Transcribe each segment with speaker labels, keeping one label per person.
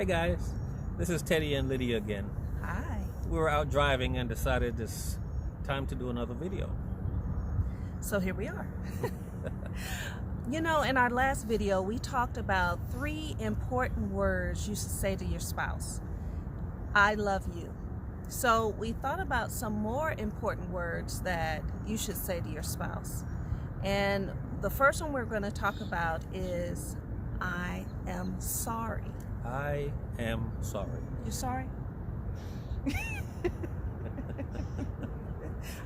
Speaker 1: Hey guys, this is Teddy and Lydia again.
Speaker 2: Hi.
Speaker 1: We were out driving and decided it's time to do another video.
Speaker 2: So here we are. In our last video, we talked about 3 important words you should say to your spouse. I love you. So we thought about some more important words that you should say to your spouse. And the first one we're going to talk about is I am sorry.
Speaker 1: I am sorry.
Speaker 2: You're sorry?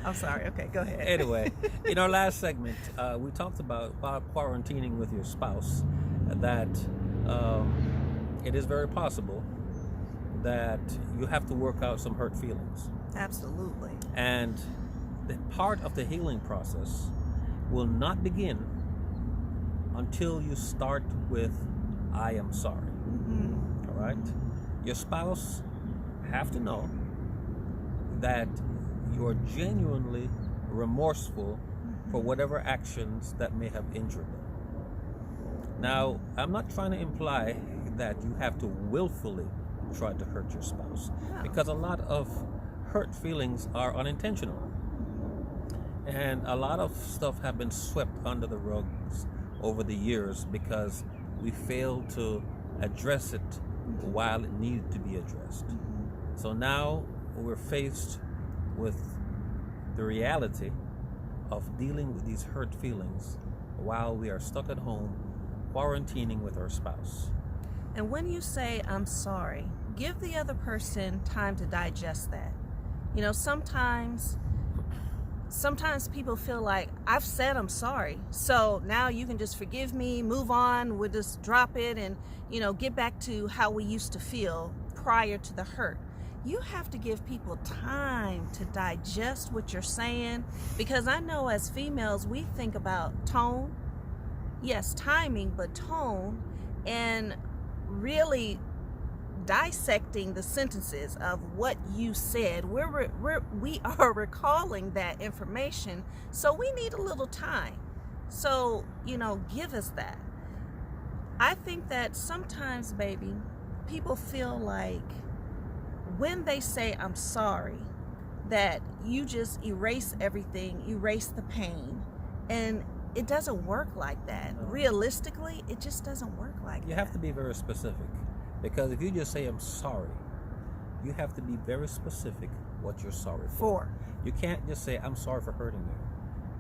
Speaker 2: I'm sorry. Okay, go ahead.
Speaker 1: Anyway, in our last segment, we talked about while quarantining with your spouse that it is very possible that you have to work out some hurt feelings.
Speaker 2: Absolutely.
Speaker 1: And the part of the healing process will not begin until you start with I am sorry.
Speaker 2: Mm-hmm.
Speaker 1: All right? Your spouse have to know that you are genuinely remorseful for whatever actions that may have injured them. Now, I'm not trying to imply that you have to willfully try to hurt your spouse,
Speaker 2: No.
Speaker 1: because a lot of hurt feelings are unintentional. And a lot of stuff have been swept under the rugs over the years because we failed to address it while it needed to be addressed. So now we're faced with the reality of dealing with these hurt feelings while we are stuck at home quarantining with our spouse.
Speaker 2: And when you say I'm sorry, give the other person time to digest that. Sometimes people feel like I've said I'm sorry, so now you can just forgive me, move on, we'll just drop it and, get back to how we used to feel prior to the hurt. You have to give people time to digest what you're saying, because I know as females, we think about tone, yes, timing, but tone, and really dissecting the sentences of what you said. We are recalling that information, so we need a little time. So, give us that. I think that sometimes, baby, people feel like when they say I'm sorry, that you just erase everything, erase the pain, and it doesn't work like that.
Speaker 1: No.
Speaker 2: Realistically, it just doesn't work like that.
Speaker 1: You have to be very specific, because if you just say I'm sorry, you have to be very specific what you're sorry for. You can't just say I'm sorry for hurting you.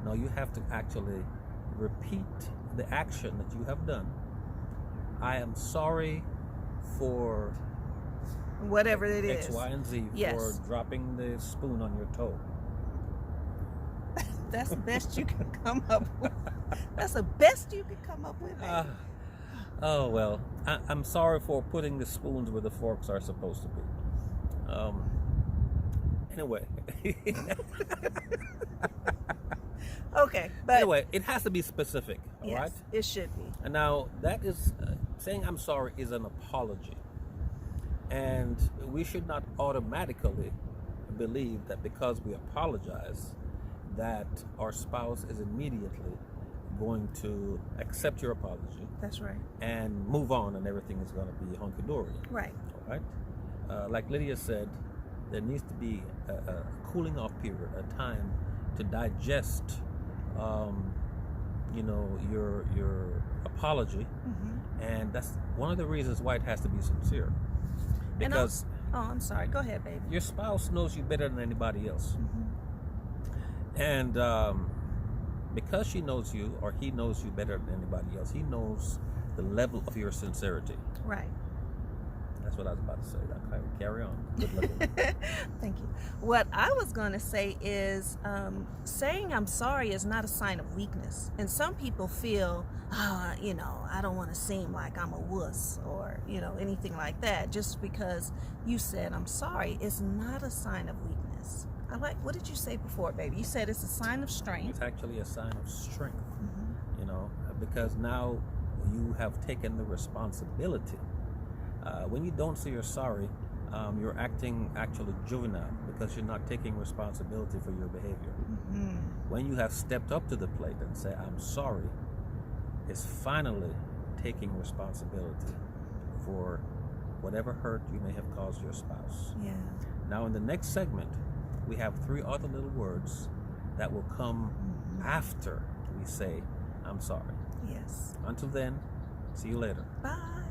Speaker 1: No, you have to actually repeat the action that you have done. I am sorry for
Speaker 2: Whatever it is.
Speaker 1: X, Y, and Z
Speaker 2: Yes.
Speaker 1: for dropping the spoon on your toe.
Speaker 2: That's the best you can come up with. That's the best you can come up with, baby.
Speaker 1: Oh, well, I'm sorry for putting the spoons where the forks are supposed to be. Anyway.
Speaker 2: Okay, but
Speaker 1: Anyway, it has to be specific, all
Speaker 2: yes,
Speaker 1: right?
Speaker 2: it should be.
Speaker 1: And now, that is, saying I'm sorry is an apology. And we should not automatically believe that because we apologize, that our spouse is immediately going to accept your apology
Speaker 2: That's right.
Speaker 1: and move on, and everything is going to be hunky-dory.
Speaker 2: Right.
Speaker 1: All right? Like Lydia said, there needs to be a cooling off period, a time to digest, your apology, and that's one of the reasons why it has to be sincere. Because
Speaker 2: I'm sorry. Go ahead, baby.
Speaker 1: your spouse knows you better than anybody else, and because she knows you, or he knows you better than anybody else, he knows the level of your sincerity.
Speaker 2: Right.
Speaker 1: That's what I was about to say. Carry on. Good looking.
Speaker 2: Thank you. What I was going to say is saying I'm sorry is not a sign of weakness. And some people feel, I don't want to seem like I'm a wuss or, anything like that. Just because you said I'm sorry is not a sign of weakness. What did you say before, baby? You said it's a sign of strength.
Speaker 1: It's actually a sign of strength, because now you have taken the responsibility. When you don't say you're sorry, you're acting actually juvenile, because you're not taking responsibility for your behavior. When you have stepped up to the plate and say, I'm sorry, it's finally taking responsibility for whatever hurt you may have caused your spouse.
Speaker 2: Yeah.
Speaker 1: Now, in the next segment, we have 3 other little words that will come after we say, I'm sorry.
Speaker 2: Yes.
Speaker 1: Until then, see you later.
Speaker 2: Bye.